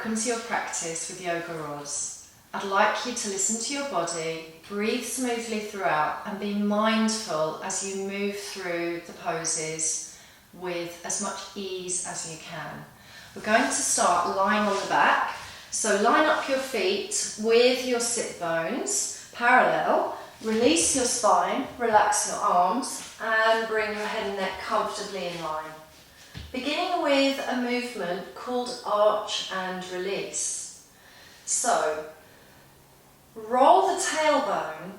Welcome to your practice with YogaRos. I'd like you to listen to your body, breathe smoothly throughout and be mindful as you move through the poses with as much ease as you can. We're going to start lying on the back, so line up your feet with your sit bones parallel, release your spine, relax your arms and bring your head and neck comfortably in line. Beginning with a movement called arch and release. So, roll the tailbone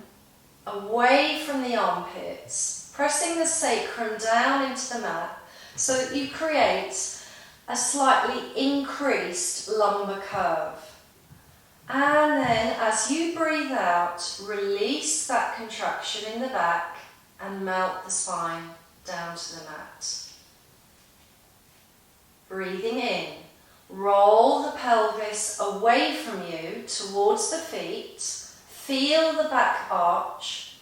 away from the armpits, pressing the sacrum down into the mat so that you create a slightly increased lumbar curve. And then as you breathe out, release that contraction in the back and melt the spine down to the mat. Breathing in, roll the pelvis away from you towards the feet, feel the back arch,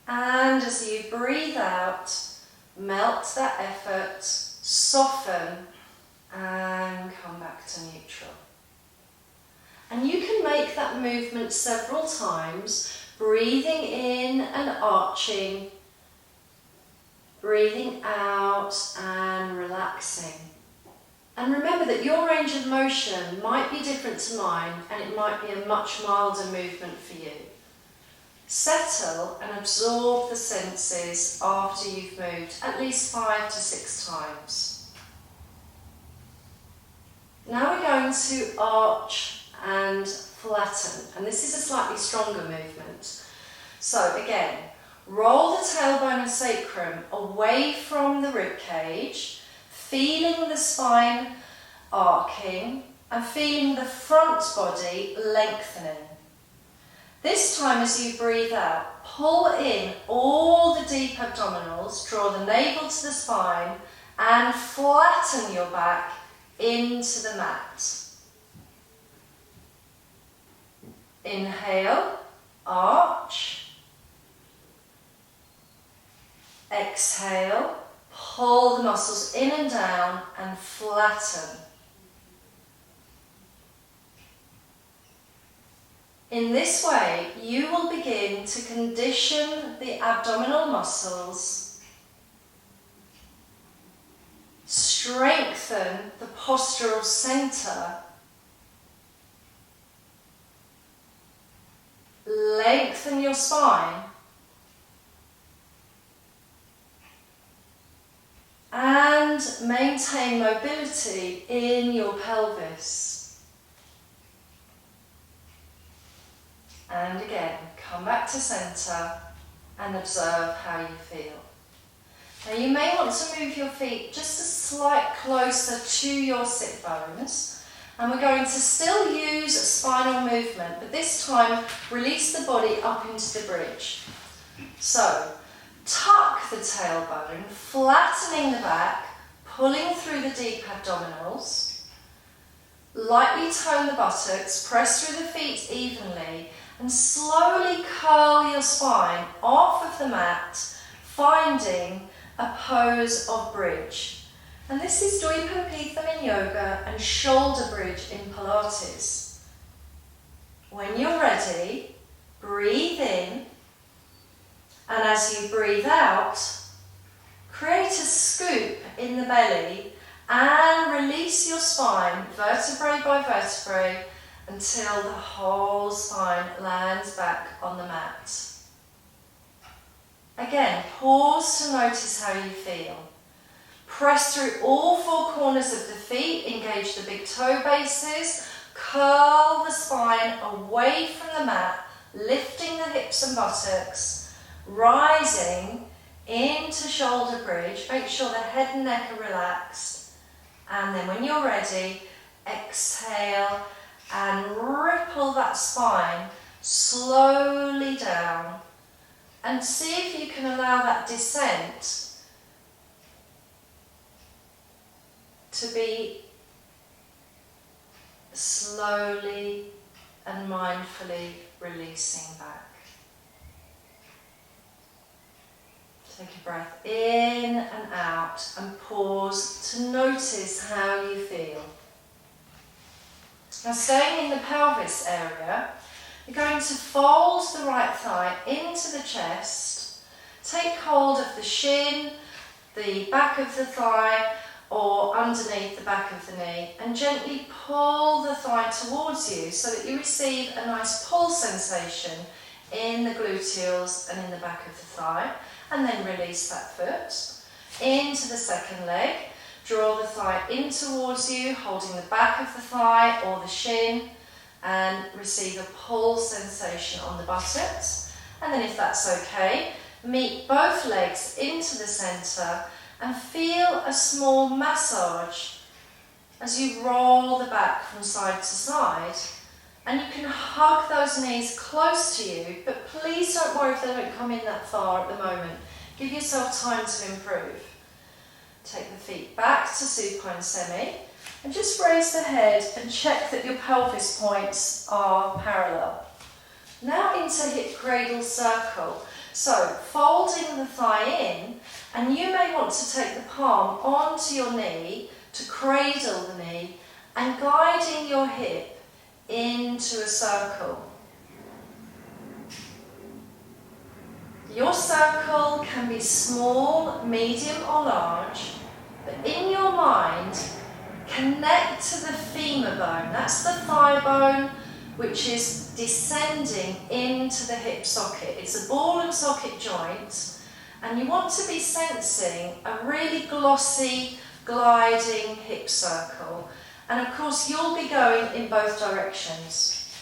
and as you breathe out, melt that effort, soften, and come back to neutral. And you can make that movement several times, breathing in and arching, breathing out and relaxing. And remember that your range of motion might be different to mine and it might be a much milder movement for you. Settle and absorb the senses after you've moved at least 5 to 6 times. Now we're going to arch and flatten, and this is a slightly stronger movement. So again, roll the tailbone and sacrum away from the ribcage, feeling the spine arcing and feeling the front body lengthening. This time as you breathe out, pull in all the deep abdominals, draw the navel to the spine and flatten your back into the mat. Inhale, arch. Exhale, pull the muscles in and down and flatten. In this way, you will begin to condition the abdominal muscles, strengthen the postural center, lengthen your spine, and maintain mobility in your pelvis. And again, come back to centre and observe how you feel. Now you may want to move your feet just a slight closer to your sit bones, and we're going to still use a spinal movement, but this time release the body up into the bridge. So, tuck the tailbone, flattening the back, pulling through the deep abdominals. Lightly tone the buttocks, press through the feet evenly, and slowly curl your spine off of the mat, finding a pose of bridge. And this is Dvipam Pitham in yoga and shoulder bridge in Pilates. When you're ready, breathe in. And as you breathe out, create a scoop in the belly and release your spine vertebrae by vertebrae until the whole spine lands back on the mat. Again, pause to notice how you feel. Press through all 4 corners of the feet, engage the big toe bases, curl the spine away from the mat, lifting the hips and buttocks, rising into shoulder bridge. Make sure the head and neck are relaxed. And then when you're ready, exhale and ripple that spine slowly down. And see if you can allow that descent to be slowly and mindfully releasing back. Take a breath in and out and pause to notice how you feel. Now staying in the pelvis area, you're going to fold the right thigh into the chest, take hold of the shin, the back of the thigh, or underneath the back of the knee, and gently pull the thigh towards you so that you receive a nice pull sensation in the gluteals and in the back of the thigh, and then release that foot into the second leg. Draw the thigh in towards you, holding the back of the thigh or the shin, and receive a pull sensation on the buttocks. And then if that's okay, meet both legs into the centre and feel a small massage as you roll the back from side to side. And you can hug those knees close to you, but please don't worry if they don't come in that far at the moment. Give yourself time to improve. Take the feet back to supine semi and just raise the head and check that your pelvis points are parallel. Now into hip cradle circle. So folding the thigh in, and you may want to take the palm onto your knee to cradle the knee and guiding your hip into a circle. Your circle can be small, medium or large, but in your mind, connect to the femur bone. That's the thigh bone which is descending into the hip socket. It's a ball and socket joint, and you want to be sensing a really glossy, gliding hip circle. And of course, you'll be going in both directions.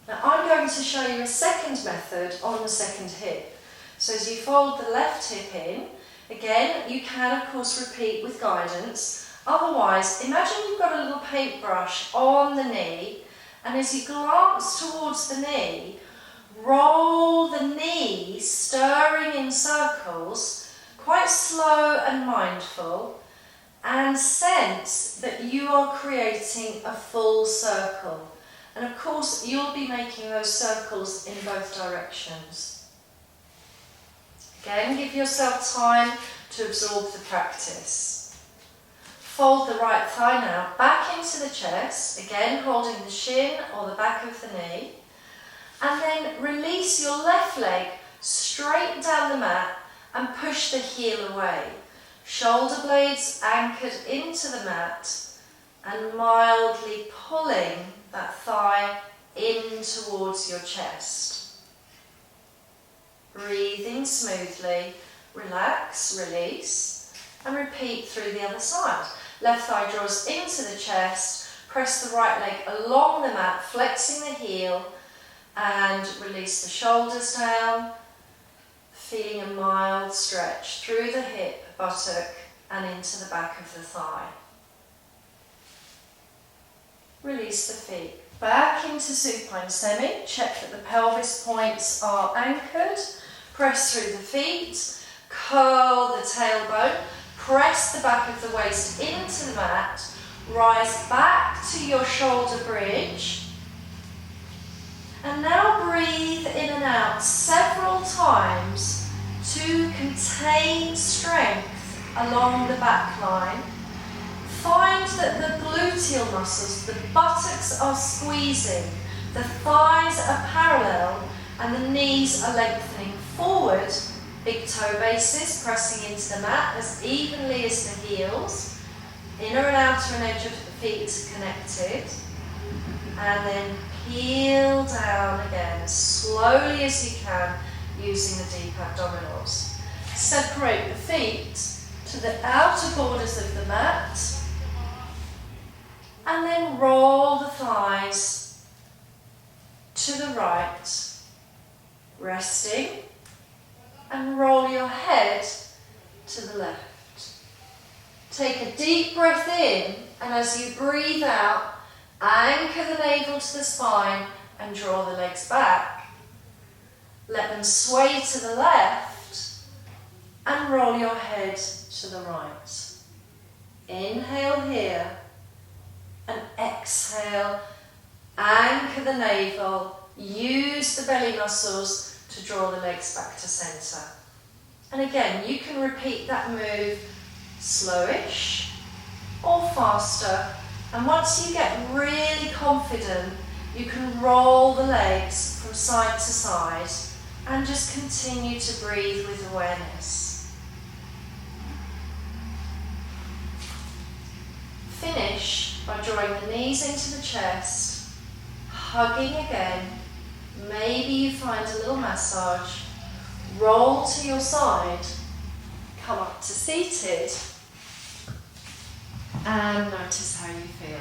Now, I'm going to show you a second method on the second hip. So as you fold the left hip in, again, you can of course repeat with guidance. Otherwise, imagine you've got a little paintbrush on the knee, and as you glance towards the knee, roll the knee, stirring in circles, quite slow and mindful, and sense that you are creating a full circle. And of course, you'll be making those circles in both directions. Again, give yourself time to absorb the practice. Fold the right thigh now back into the chest, again holding the shin or the back of the knee, and then release your left leg straight down the mat and push the heel away. Shoulder blades anchored into the mat and mildly pulling that thigh in towards your chest. Breathing smoothly, relax, release, and repeat through the other side. Left thigh draws into the chest, press the right leg along the mat, flexing the heel, and release the shoulders down, feeling a mild stretch through the hip, buttock, and into the back of the thigh. Release the feet. Back into supine semi, check that the pelvis points are anchored, press through the feet, curl the tailbone, press the back of the waist into the mat, rise back to your shoulder bridge, and now breathe in and out several times to contain strength along the back line. Find that the gluteal muscles, the buttocks are squeezing, the thighs are parallel, and the knees are lengthening forward. Big toe bases pressing into the mat as evenly as the heels. Inner and outer and edge of the feet connected. And then peel down again as slowly as you can using the deep abdominals. Separate the feet to the outer borders of the mat. And then roll the thighs to the right, resting, and roll your head to the left. Take a deep breath in, and as you breathe out, anchor the navel to the spine and draw the legs back. Let them sway to the left and roll your head to the right. Inhale here. And exhale, anchor the navel, use the belly muscles to draw the legs back to centre. And again, you can repeat that move slowish or faster And once you get really confident, you can roll the legs from side to side and just continue to breathe with awareness. Finish by drawing the knees into the chest, hugging again. Maybe you find a little massage. Roll to your side, come up to seated, and notice how you feel.